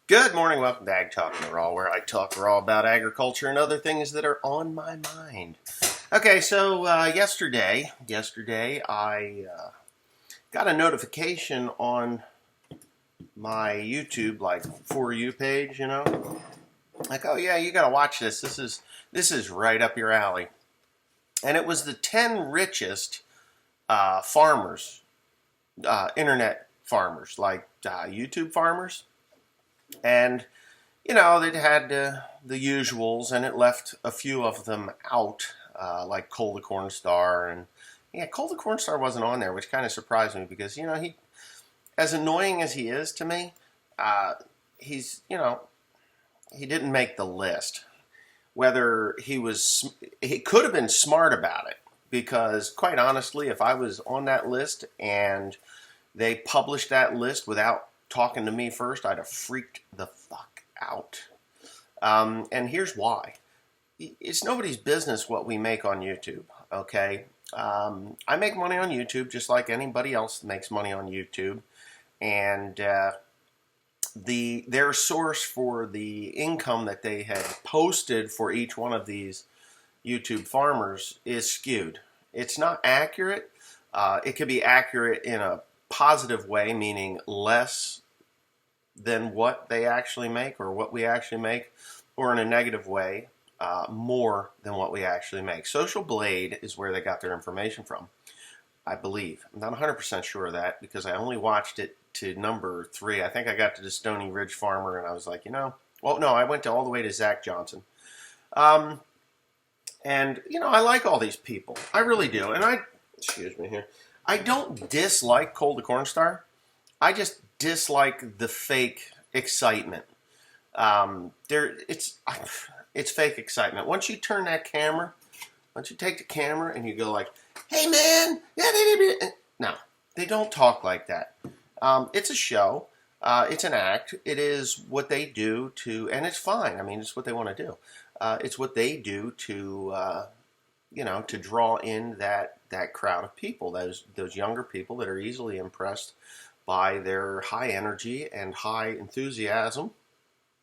Good morning, welcome to Ag Talking Raw, where I talk raw about agriculture and other things that are on my mind. Okay, so yesterday I got a notification on my YouTube, like For You page, like, oh yeah, you got to watch this. This is right up your alley, and it was the 10 richest farmers, internet farmers, like YouTube farmers. And, they'd had the usuals, and it left a few of them out, like Cole the Corn Star. And, yeah, Cole the Corn Star wasn't on there, which kind of surprised me because, he, as annoying as he is to me, he's, he didn't make the list. Whether he could have been smart about it, because, quite honestly, if I was on that list and they published that list without talking to me first, I'd have freaked the fuck out. And here's why. It's nobody's business what we make on YouTube, okay? I make money on YouTube just like anybody else makes money on YouTube. And their source for the income that they had posted for each one of these YouTube farmers is skewed. It's not accurate. It could be accurate in a positive way, meaning less than what they actually make or what we actually make, or in a negative way, more than what we actually make. Social Blade is where they got their information from, I believe. I'm not 100% sure of that because I only watched it to number 3. I think I got to the Stony Ridge Farmer and I was like, well, no, I went all the way to Zach Johnson. And, I like all these people. I really do. And excuse me here. I don't dislike Cole the Corn Star. I just dislike the fake excitement. It's fake excitement. Once you turn that camera, once you take the camera and you go like, "Hey man," no, they don't talk like that. It's a show. It's an act. It is what they do and it's fine. I mean, it's what they want to do. It's what they do to draw in that crowd of people, those younger people that are easily impressed by their high energy and high enthusiasm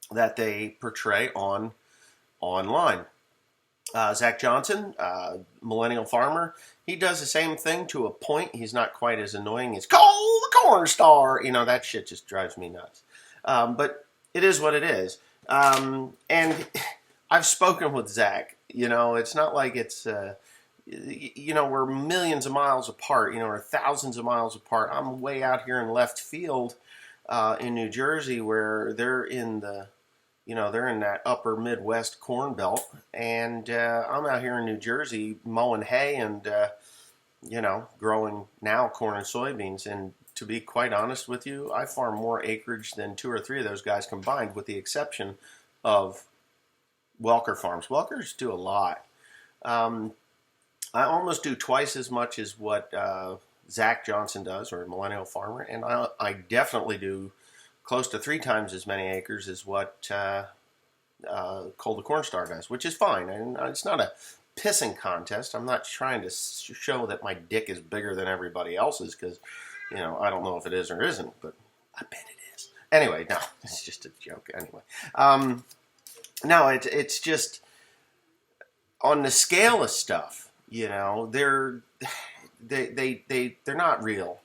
that they portray online. Zach Johnson, millennial farmer, he does the same thing to a point. He's not quite as annoying as Cole the Corn Star. That shit just drives me nuts. But it is what it is. And I've spoken with Zach. It's not like it's... we're millions of miles apart, or thousands of miles apart. I'm way out here in left field in New Jersey where they're in that upper Midwest corn belt. And I'm out here in New Jersey mowing hay and, growing now corn and soybeans. And to be quite honest with you, I farm more acreage than 2 or 3 of those guys combined, with the exception of Welker Farms. Welkers do a lot. I almost do twice as much as what Zach Johnson does, or a millennial farmer, and I definitely do close to 3 times as many acres as what Cole the Corn Star does, which is fine. And it's not a pissing contest. I'm not trying to show that my dick is bigger than everybody else's because, I don't know if it is or isn't, but I bet it is. Anyway, no, it's just a joke. Anyway, no, it's just on the scale of stuff. They're not real.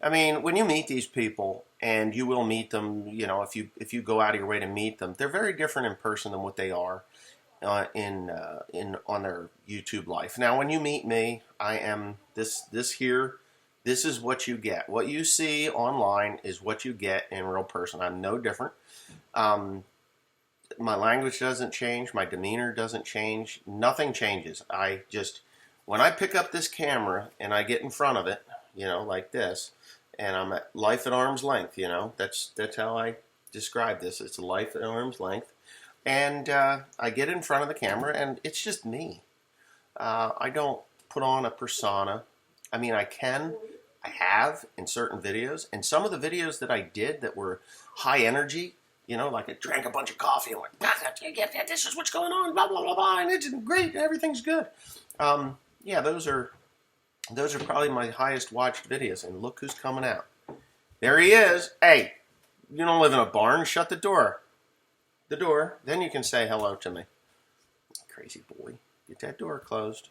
I mean, when you meet these people, and you will meet them, if you go out of your way to meet them, they're very different in person than what they are on their YouTube life. Now, when you meet me, I am this here. This is what you get. What you see online is what you get in real person. I'm no different. My language doesn't change. My demeanor doesn't change. Nothing changes. When I pick up this camera and I get in front of it, like this, and I'm at life at arm's length, that's how I describe this. It's life at arm's length. And I get in front of the camera and it's just me. I don't put on a persona. I mean, I have in certain videos, and some of the videos that I did that were high energy, like I drank a bunch of coffee and went, this is what's going on, blah, blah, blah, blah, and it's great, everything's good. Yeah, those are probably my highest watched videos, and look who's coming out. There he is. Hey, You don't live in a barn. Shut the door. The door. Then you can say hello to me. Crazy boy. Get that door closed.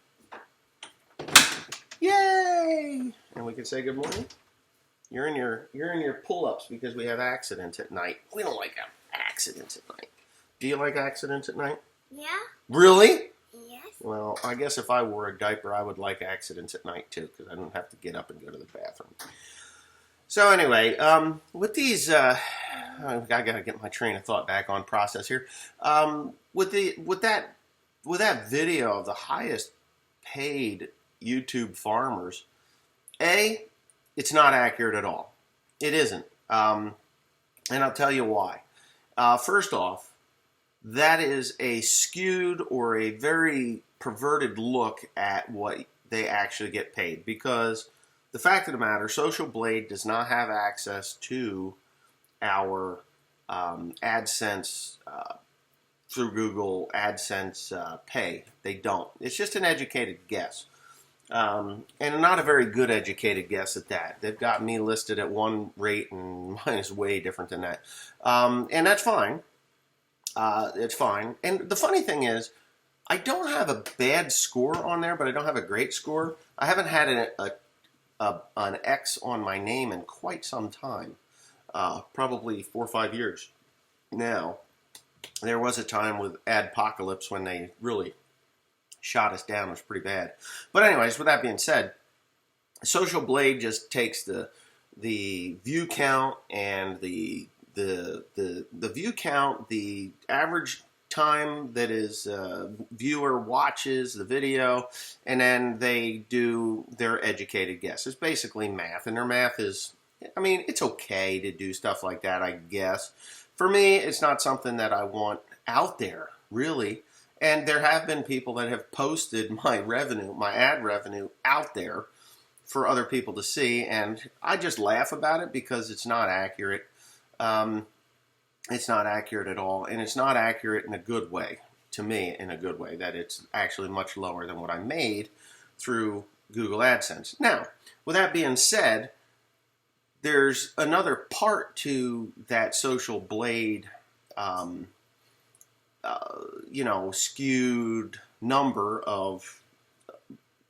Yay! And we can say good morning. You're in your pull-ups because we have accidents at night. We don't like accidents at night. Do you like accidents at night? Yeah. Really? Yes. Well, I guess if I wore a diaper, I would like accidents at night too, because I don't have to get up and go to the bathroom. So anyway, with these, I gotta get my train of thought back on process here. With that video of the highest paid YouTube farmers, it's not accurate at all. It isn't, and I'll tell you why. First off, that is a skewed or a very perverted look at what they actually get paid, because the fact of the matter, Social Blade does not have access to our AdSense through Google AdSense pay. They don't. It's just an educated guess. And not a very good educated guess at that. They've got me listed at one rate and mine is way different than that. And that's fine. It's fine. And the funny thing is, I don't have a bad score on there, but I don't have a great score. I haven't had an X on my name in quite some time, probably 4 or 5 years now. There was a time with Adpocalypse when they really shot us down. It was pretty bad. But anyways, with that being said, Social Blade just takes the view count and the view count, the average time that is viewer watches the video, and then they do their educated guess. It's basically math, and their math is, I mean, it's okay to do stuff like that, I guess. For me, it's not something that I want out there, really. And there have been people that have posted my revenue, my ad revenue, out there for other people to see, and I just laugh about it because it's not accurate. It's not accurate at all, and it's not accurate in a good way, to me, in a good way, that it's actually much lower than what I made through Google AdSense. Now, with that being said, there's another part to that Social Blade, skewed number of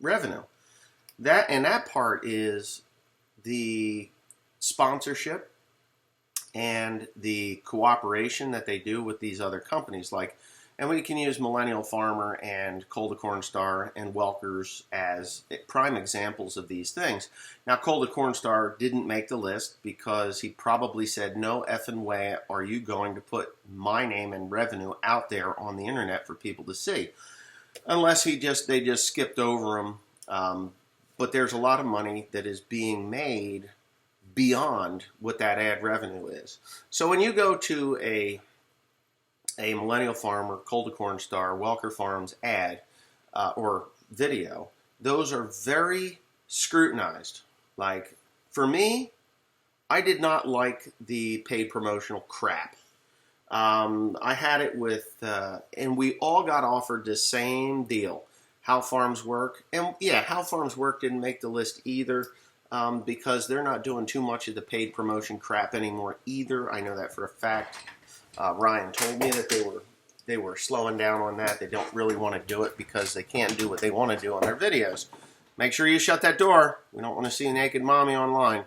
revenue. That part is the sponsorship and the cooperation that they do with these other companies, and we can use Millennial Farmer and Cold Corn Star and Welkers as prime examples of these things. Now, Cold Corn Star didn't make the list because he probably said, no effing way are you going to put my name and revenue out there on the internet for people to see, unless they just skipped over him. But there's a lot of money that is being made beyond what that ad revenue is. So when you go to a Millennial Farmer, Cold Corn Star, Welker Farms ad or video, those are very scrutinized. Like, for me, I did not like the paid promotional crap. I had it with, and we all got offered the same deal, How Farms Work. And yeah, How Farms Work didn't make the list either. Because they're not doing too much of the paid promotion crap anymore either. I know that for a fact. Ryan told me that they were slowing down on that. They don't really want to do it because they can't do what they want to do on their videos. Make sure you shut that door. We don't want to see a naked mommy online.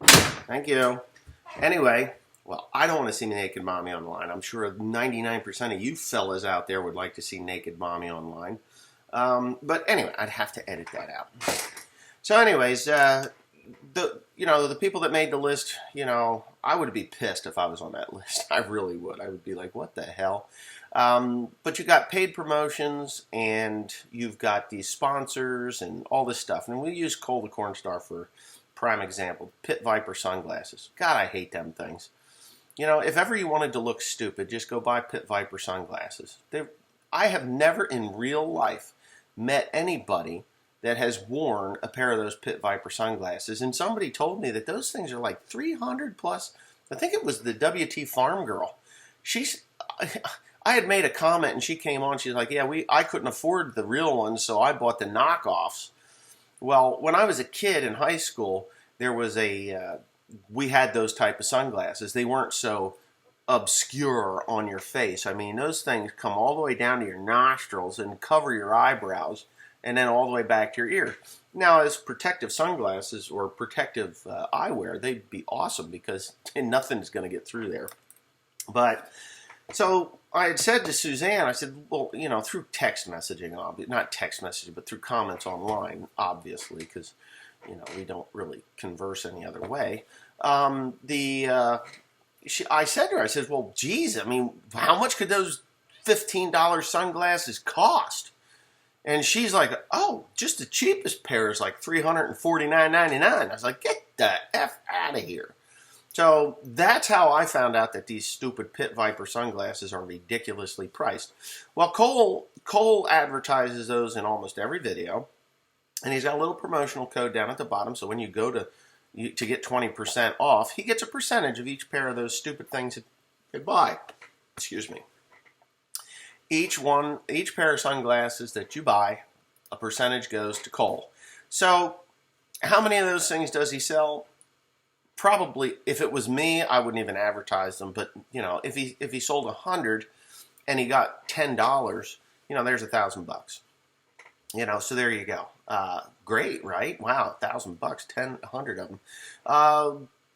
Thank you. Anyway, well, I don't want to see naked mommy online. I'm sure 99% of you fellas out there would like to see naked mommy online. But anyway, I'd have to edit that out. So anyways, the people that made the list, I would be pissed if I was on that list. I really would. I would be like, what the hell? But you got paid promotions, and you've got these sponsors and all this stuff. And we use Cold Corn Star for prime example. Pit Viper sunglasses. God, I hate them things. If ever you wanted to look stupid, just go buy Pit Viper sunglasses. I have never in real life met anybody that has worn a pair of those Pit Viper sunglasses. And somebody told me that those things are like 300 plus. I think it was the WT Farm girl. I had made a comment and she came on. She's like, yeah, I couldn't afford the real ones, so I bought the knockoffs. Well, when I was a kid in high school, there was a we had those type of sunglasses. They weren't so obscure on your face. I mean, those things come all the way down to your nostrils and cover your eyebrows, and then all the way back to your ear. Now, as protective sunglasses or protective eyewear, they'd be awesome because nothing's going to get through there. But so I had said to Suzanne, I said, well, you know, through text messaging, not text messaging, but through comments online, obviously, because, you know, we don't really converse any other way. I said to her, I said, well, geez, I mean, how much could those $15 sunglasses cost? And she's like, oh, just the cheapest pair is like $349.99. I was like, get the F out of here. So that's how I found out that these stupid Pit Viper sunglasses are ridiculously priced. Well, Cole advertises those in almost every video. And he's got a little promotional code down at the bottom. So when you go to get 20% off, he gets a percentage of each pair of those stupid things you buy. Excuse me. Each pair of sunglasses that you buy, a percentage goes to Cole. So how many of those things does he sell? Probably, if it was me, I wouldn't even advertise them. But, you know, if he sold 100 and he got $10, you know, there's $1,000. You know, so there you go. Great, right? Wow, $1,000, 100 of them.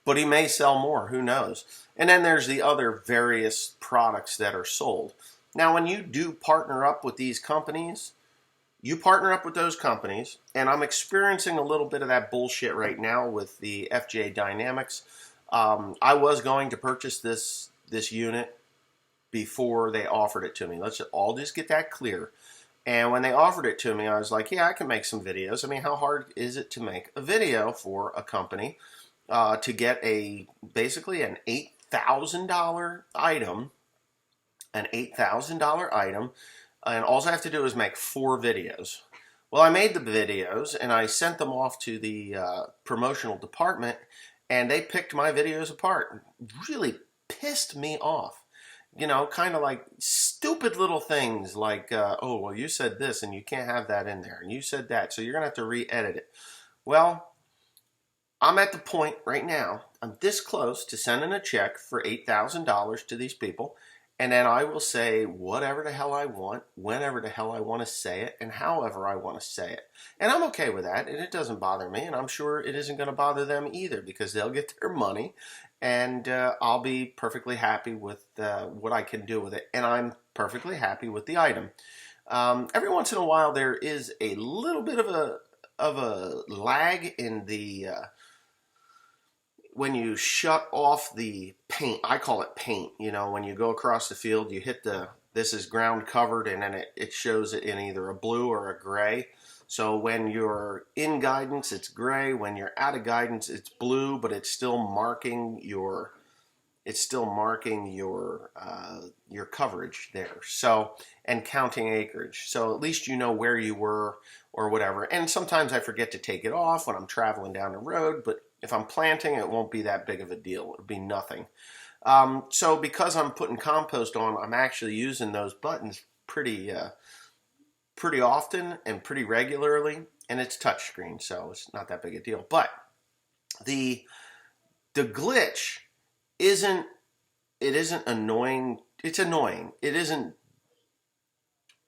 But he may sell more, who knows? And then there's the other various products that are sold. Now, when you do partner up with these companies, you partner up with those companies, and I'm experiencing a little bit of that bullshit right now with the FJ Dynamics. I was going to purchase this unit before they offered it to me. Let's all just get that clear. And when they offered it to me, I was like, yeah, I can make some videos. I mean, how hard is it to make a video for a company to get basically an $8,000 item, and all I have to do is make 4 videos. Well, I made the videos, and I sent them off to the promotional department, and they picked my videos apart. Really pissed me off. You know, kind of like stupid little things like, oh, well, you said this, and you can't have that in there, and you said that, so you're going to have to re-edit it. Well, I'm at the point right now, I'm this close to sending a check for $8,000 to these people, and then I will say whatever the hell I want, whenever the hell I want to say it, and however I want to say it. And I'm okay with that, and it doesn't bother me, and I'm sure it isn't going to bother them either, because they'll get their money, and I'll be perfectly happy with what I can do with it, and I'm perfectly happy with the item. Every once in a while, there is a little bit of a lag in the when you shut off the paint. I call it paint. You know, when you go across the field, you hit this is ground covered, and then it shows it in either a blue or a gray. So when you're in guidance, it's gray. When you're out of guidance, it's blue, but it's still marking your coverage there. So, and counting acreage. So at least you know where you were or whatever. And sometimes I forget to take it off when I'm traveling down the road, but if I'm planting, it won't be that big of a deal. It'll be nothing. So because I'm putting compost on, I'm actually using those buttons pretty often and pretty regularly, and it's touchscreen, so it's not that big a deal. But the glitch isn't annoying. It's annoying. It isn't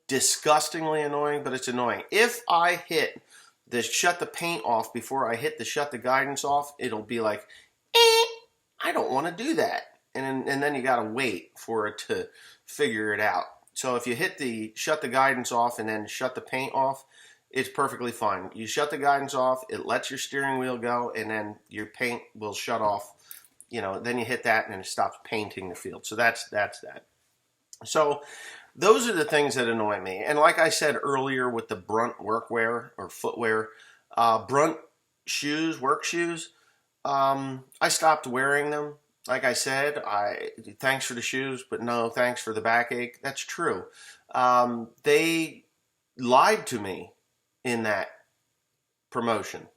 disgustingly annoying, but it's annoying. If I hit the shut the paint off before I hit the shut the guidance off, it'll be like, I don't want to do that. And then you got to wait for it to figure it out. So if you hit the shut the guidance off and then shut the paint off, it's perfectly fine. You shut the guidance off, it lets your steering wheel go, and then your paint will shut off. You know, then you hit that and it stops painting the field. So that's that. So those are the things that annoy me. And like I said earlier with the Brunt workwear or footwear, Brunt shoes, work shoes, I stopped wearing them. Like I said, thanks for the shoes, but no thanks for the backache. That's true. They lied to me in that promotion.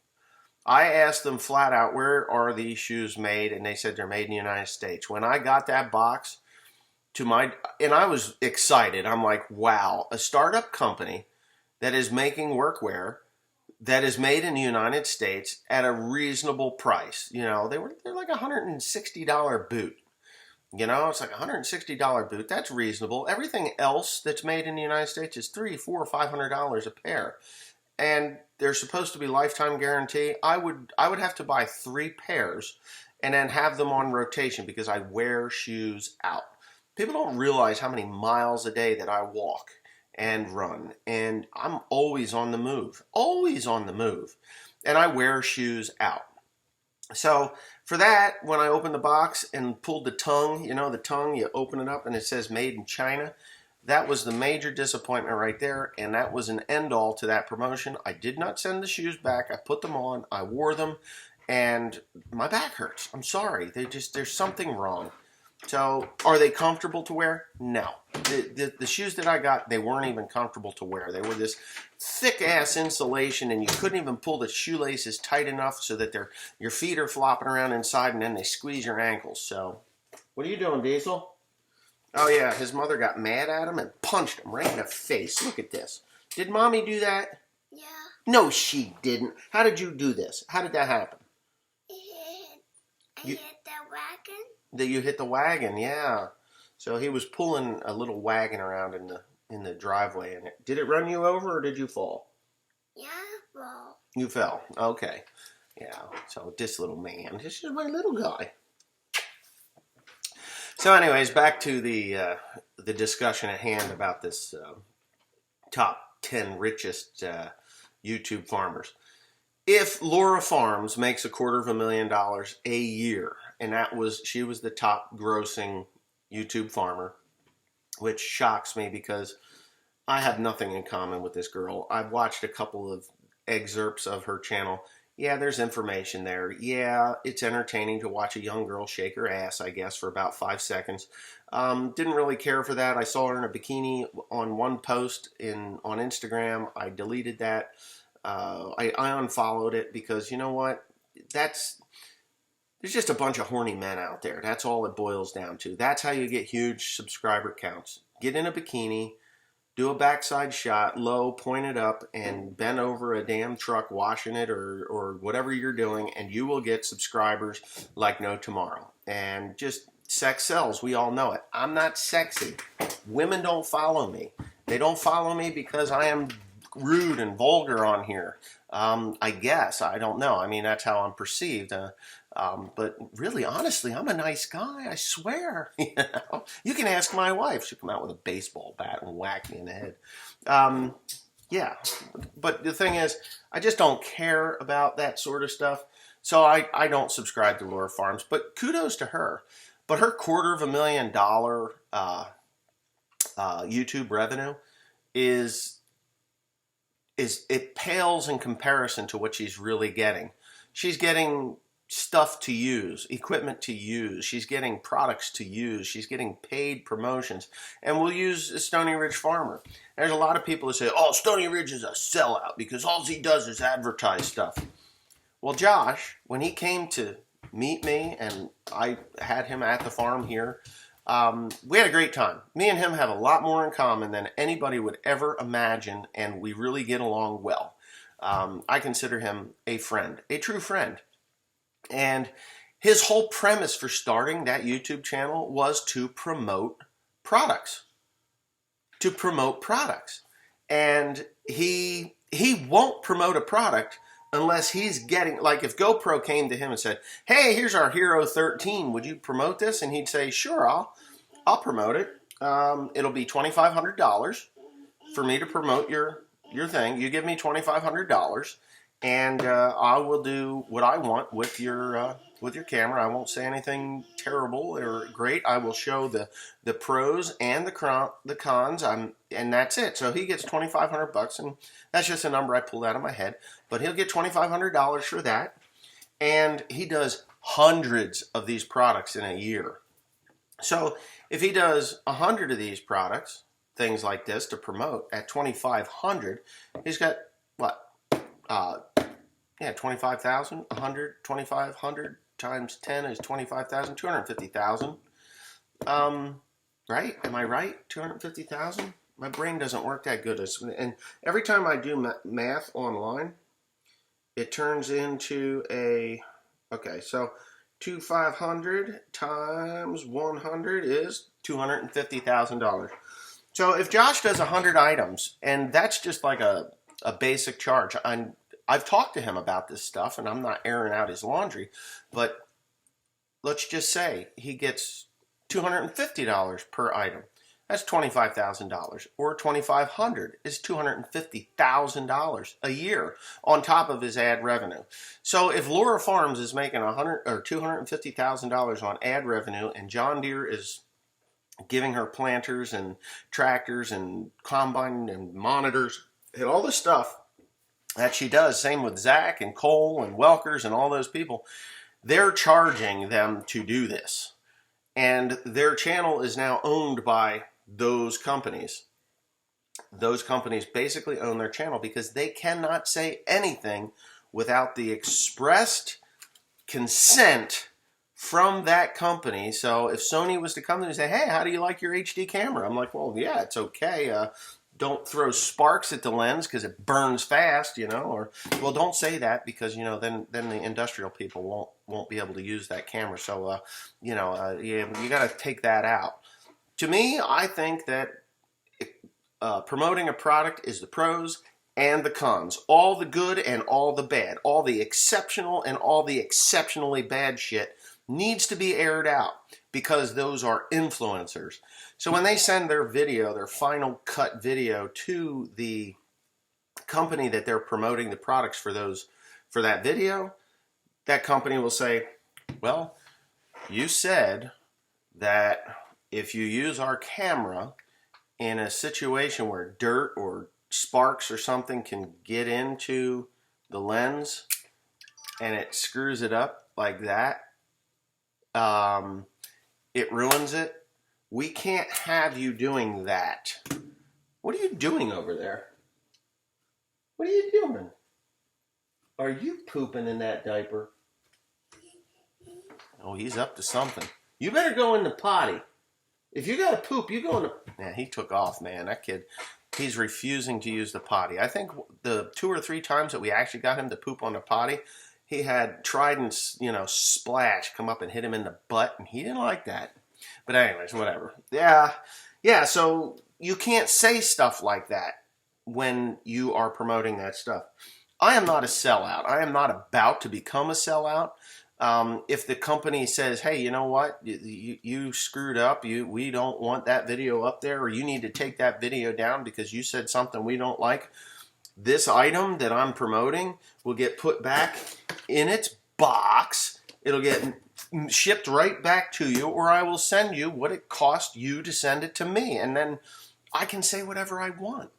I asked them flat out, where are these shoes made? And they said they're made in the United States. When I got that box and I was excited. I'm like, wow, a startup company that is making workwear that is made in the United States at a reasonable price. You know, they're like $160 boot. You know, it's like a $160 boot. That's reasonable. Everything else that's made in the United States is $300, $400, $500 a pair, and they're supposed to be lifetime guarantee. I would have to buy 3 pairs and then have them on rotation because I wear shoes out. People don't realize how many miles a day that I walk and run, and I'm always on the move, and I wear shoes out. So for that, when I opened the box and pulled the tongue, you know, the tongue, you open it up and it says made in China. That was the major disappointment right there, and that was an end all to that promotion. I did not send the shoes back. I put them on, I wore them, and my back hurts. I'm sorry. There's something wrong. So, are they comfortable to wear? No. The shoes that I got, they weren't even comfortable to wear. They were this thick-ass insulation, and you couldn't even pull the shoelaces tight enough so that your feet are flopping around inside, and then they squeeze your ankles. So, what are you doing, Diesel? Oh, yeah, his mother got mad at him and punched him right in the face. Look at this. Did Mommy do that? Yeah. No, she didn't. How did you do this? How did that happen? I hit the wagon. That you hit the wagon, yeah. So he was pulling a little wagon around in the driveway, and did it run you over or did you fall? Yeah, well. You fell. Okay. Yeah. So this little man, this is my little guy. So, anyways, back to the discussion at hand about this top 10 richest YouTube farmers. If Laura Farms makes $250,000 a year, and she was the top grossing YouTube farmer, which shocks me because I have nothing in common with this girl. I've watched a couple of excerpts of her channel. Yeah, there's information there. Yeah, it's entertaining to watch a young girl shake her ass, I guess, for about 5 seconds. Didn't really care for that. I saw her in a bikini on one post on Instagram. I deleted that. I unfollowed it because, you know what? There's just a bunch of horny men out there. That's all it boils down to. That's how you get huge subscriber counts. Get in a bikini, do a backside shot, low, point it up, and bend over a damn truck washing it or whatever you're doing, and you will get subscribers like no tomorrow. And just sex sells. We all know it. I'm not sexy. Women don't follow me. They don't follow me because I am rude and vulgar on here. I guess. I don't know. I mean, that's how I'm perceived. But really, honestly, I'm a nice guy. I swear. You know? You can ask my wife. She'll come out with a baseball bat and whack me in the head. Yeah. But the thing is, I just don't care about that sort of stuff. So I don't subscribe to Laura Farms. But kudos to her. But her $250,000 YouTube revenue it pales in comparison to what she's really getting. She's getting stuff to use, equipment to use. She's getting products to use. She's getting paid promotions. And we'll use a Stony Ridge farmer. There's a lot of people that say, oh, Stony Ridge is a sellout because all he does is advertise stuff. Well, Josh, when he came to meet me and I had him at the farm here, we had a great time. Me and him have a lot more in common than anybody would ever imagine, and we really get along well. I consider him a friend, a true friend. And his whole premise for starting that YouTube channel was to promote products. And he won't promote a product unless he's getting, like if GoPro came to him and said, hey, here's our Hero 13, would you promote this? And he'd say, sure, I'll promote it. It'll be $2,500 for me to promote your thing. You give me $2,500 and I will do what I want with your camera. I won't say anything terrible or great. I will show the pros and the cons. And that's it. So he gets $2,500, and that's just a number I pulled out of my head. But he'll get $2,500 for that, and he does hundreds of these products in a year. So if he does 100 of these products, things like this to promote at $2,500, he's got what? 25,000, 100, 2,500 times 10 is 25,000, 250,000. Right? Am I right? 250,000? My brain doesn't work that good. And every time I do math online, it turns into a, okay, so 2,500 times 100 is $250,000. So if Josh does 100 items, and that's just like a basic charge, I've talked to him about this stuff, and I'm not airing out his laundry, but let's just say he gets $250 per item. That's $25,000, or $2,500 is $250,000 a year on top of his ad revenue. So if Laura Farms is making $100 or $250,000 on ad revenue, and John Deere is giving her planters and tractors and combine and monitors and all the stuff that she does, same with Zach and Cole and Welkers and all those people, they're charging them to do this. And their channel is now owned by those companies. Those companies basically own their channel because they cannot say anything without the expressed consent from that company. So if Sony was to come to me and say, hey, how do you like your HD camera? I'm like, well, yeah, it's okay. Don't throw sparks at the lens because it burns fast, you know, or, well, don't say that because, you know, then the industrial people won't be able to use that camera. So, you got to take that out. To me, I think that promoting a product is the pros and the cons, all the good and all the bad, all the exceptional and all the exceptionally bad shit needs to be aired out because those are influencers. So when they send their video, their final cut video to the company that they're promoting the products for that video, that company will say, well, you said that if you use our camera in a situation where dirt or sparks or something can get into the lens and it screws it up like that, it ruins it. We can't have you doing that. What are you doing over there? What are you doing? Are you pooping in that diaper? Oh, he's up to something. You better go in the potty. If you got to poop, you go in the... Yeah, he took off, man. That kid, he's refusing to use the potty. I think the 2 or 3 times that we actually got him to poop on the potty, he had Trident, Splash come up and hit him in the butt, and he didn't like that. But anyways, whatever. Yeah, so you can't say stuff like that when you are promoting that stuff. I am not a sellout. I am not about to become a sellout. If the company says, hey, you know what, you screwed up, we don't want that video up there, or you need to take that video down because you said something we don't like, this item that I'm promoting will get put back in its box. It'll get shipped right back to you, or I will send you what it cost you to send it to me, and then I can say whatever I want.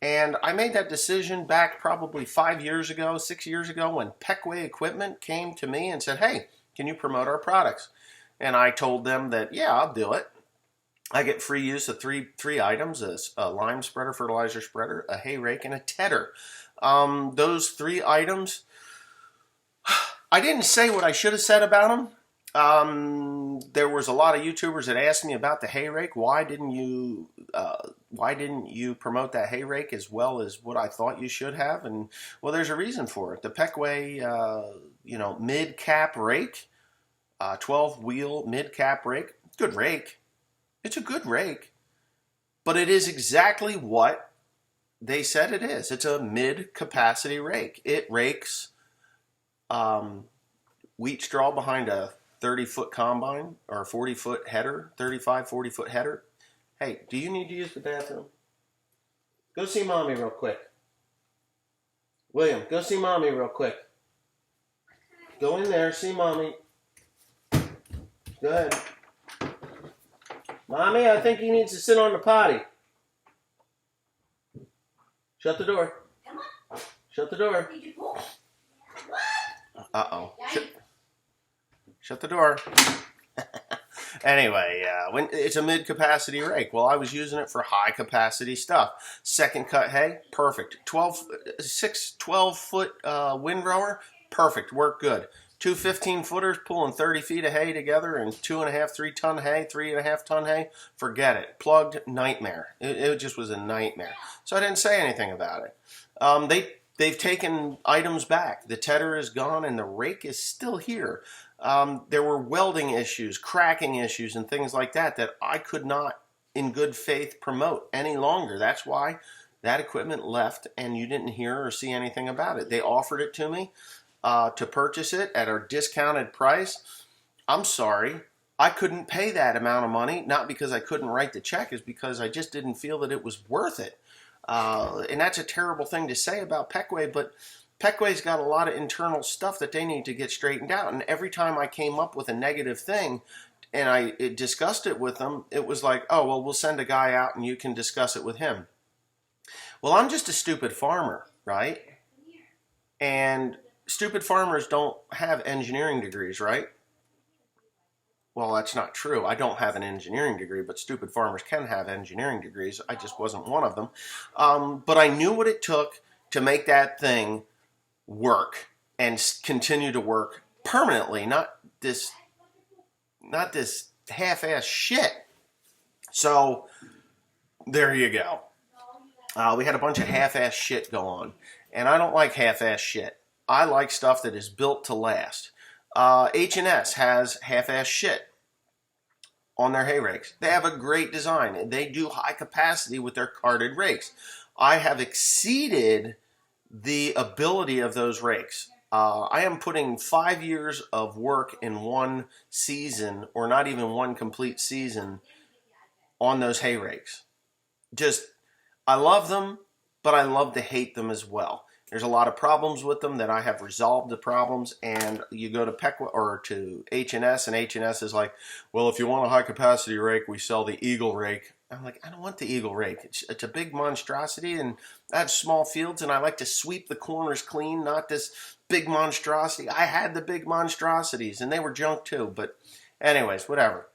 And I made that decision back probably 5 years ago, 6 years ago, when Peckway Equipment came to me and said, hey, can you promote our products? And I told them that, yeah, I'll do it. I get free use of three items, a lime spreader, fertilizer spreader, a hay rake, and a tedder. Those 3 items, I didn't say what I should have said about them. There was a lot of YouTubers that asked me about the hay rake. Why didn't you promote that hay rake as well as what I thought you should have? And well, there's a reason for it. The Peckway, mid-cap rake, 12-wheel mid-cap rake, good rake. It's a good rake, but it is exactly what they said it is. It's a mid-capacity rake. It rakes wheat straw behind a 30-foot combine or a 40-foot header, 35, 40-foot header. Hey, do you need to use the bathroom? Go see Mommy real quick. William, go see Mommy real quick. Go in there, see Mommy. Go ahead. Mommy, I think he needs to sit on the potty. Shut the door. Come on. Shut the door. Did you pull? Uh-oh. Shut the door. Anyway, when it's a mid-capacity rake. Well, I was using it for high-capacity stuff. Second cut hay, perfect. 12-foot windrower, perfect. Worked good. 2 15-footers pulling 30 feet of hay together and 2.5, 3-ton hay, 3.5-ton hay. Forget it. Plugged, nightmare. It just was a nightmare. So I didn't say anything about it. they've taken items back. The tedder is gone and the rake is still here. There were welding issues, cracking issues, and things like that that I could not, in good faith, promote any longer. That's why that equipment left and you didn't hear or see anything about it. They offered it to me to purchase it at a discounted price. I'm sorry. I couldn't pay that amount of money, not because I couldn't write the check, it's because I just didn't feel that it was worth it. And that's a terrible thing to say about Peckway, but Peckway's got a lot of internal stuff that they need to get straightened out. And every time I came up with a negative thing and I discussed it with them, it was like, oh, well, we'll send a guy out and you can discuss it with him. Well, I'm just a stupid farmer, right? And stupid farmers don't have engineering degrees, right? Well, that's not true. I don't have an engineering degree, but stupid farmers can have engineering degrees. I just wasn't one of them. But I knew what it took to make that thing work and continue to work permanently, not this half-ass shit. So there you go. We had a bunch of half-ass shit go on, and I don't like half-ass shit. I like stuff that is built to last. H&S has half-ass shit on their hay rakes. They have a great design, and they do high capacity with their carded rakes. I have exceeded the ability of those rakes. I am putting 5 years of work in one season, or not even one complete season, on those hay rakes. I love them, but I love to hate them as well. There's a lot of problems with them that I have resolved the problems, and you go to Peckway or to H&S, and H&S is like, well, if you want a high capacity rake, we sell the Eagle rake. I'm like, I don't want the Eagle rake. It's a big monstrosity, and I have small fields, and I like to sweep the corners clean, not this big monstrosity. I had the big monstrosities, and they were junk too. But anyways, whatever.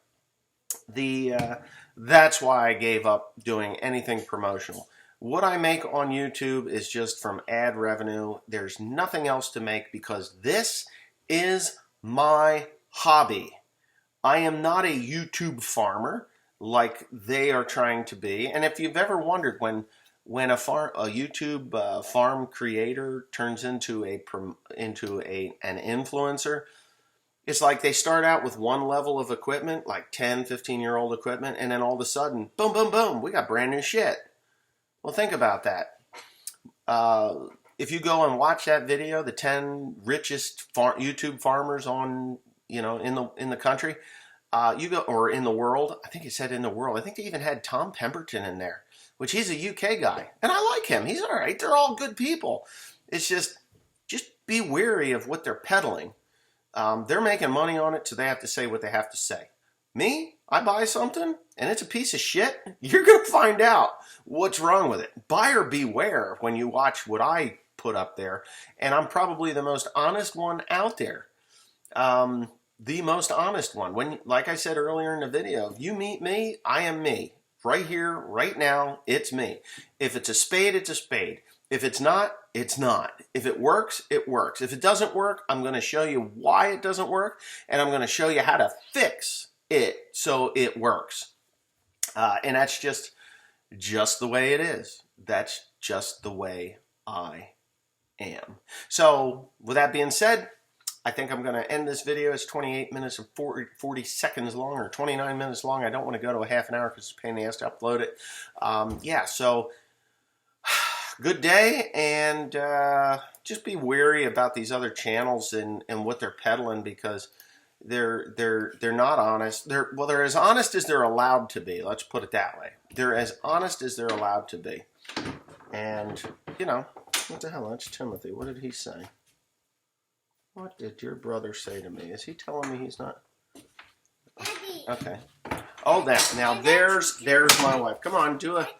That's why I gave up doing anything promotional. What I make on YouTube is just from ad revenue. There's nothing else to make because this is my hobby. I am not a YouTube farmer like they are trying to be. And if you've ever wondered when a YouTube farm creator turns into an influencer, it's like they start out with one level of equipment, like 10, 15-year-old equipment, and then all of a sudden, boom, boom, boom, we got brand new shit. Well, think about that. If you go and watch that video, the 10 richest YouTube farmers in the country, or in the world. I think he said in the world. I think they even had Tom Pemberton in there, which he's a UK guy, and I like him. He's all right. They're all good people. It's just be wary of what they're peddling. They're making money on it, so they have to say what they have to say. Me, I buy something, and it's a piece of shit. You're going to find out what's wrong with it. Buyer beware when you watch what I put up there. And I'm probably the most honest one out there. The most honest one. Like I said earlier in the video, if you meet me, I am me. Right here, right now, it's me. If it's a spade, it's a spade. If it's not, it's not. If it works, it works. If it doesn't work, I'm going to show you why it doesn't work, and I'm going to show you how to fix it so it works. And that's just the way it is. That's just the way I am. So with that being said, I think I'm going to end this video. It's 28 minutes and 40 seconds long, or 29 minutes long. I don't want to go to a half an hour because it's a pain in the ass to upload it. So good day, and just be wary about these other channels and what they're peddling, because they're not honest. They're as honest as they're allowed to be. Let's put it that way. They're as honest as they're allowed to be. And what the hell? That's Timothy. What did he say? What did your brother say to me? Is he telling me he's not? Daddy. Okay. Oh, now there's my wife. Come on, do a. Daddy,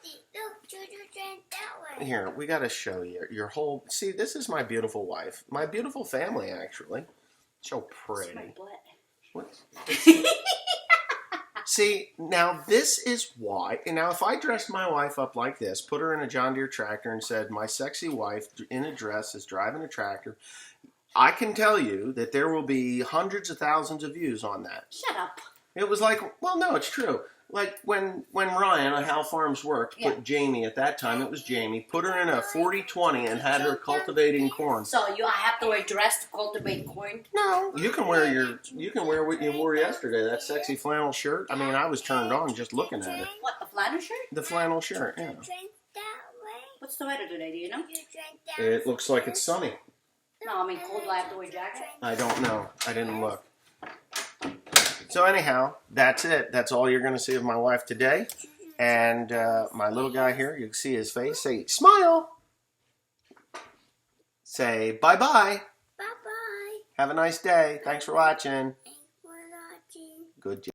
look, that way. Here, we got to show you your whole. See, this is my beautiful wife, my beautiful family, actually. So pretty. My butt. What? See, now this is why. And now, if I dressed my wife up like this, put her in a John Deere tractor, and said, "My sexy wife in a dress is driving a tractor," I can tell you that there will be hundreds of thousands of views on that. Shut up. It was like, well, no, it's true. Like when Ryan on How Farms Worked put Jamie, at that time it was Jamie, put her in a 40-20 and had her cultivating corn. So I have to wear dress to cultivate corn? No, you can wear what you wore yesterday, that sexy flannel shirt. I mean, I was turned on just looking at it. What, the flannel shirt? The flannel shirt, yeah. What's the weather today, do you know? It looks like it's sunny. No, I mean cold, do I have to wear jacket? I don't know. I didn't look. So anyhow, that's it. That's all you're going to see of my wife today. And my little guy here, you can see his face. Say, smile. Say, bye-bye. Bye-bye. Have a nice day. Thanks for watching. Thanks for watching. Good job.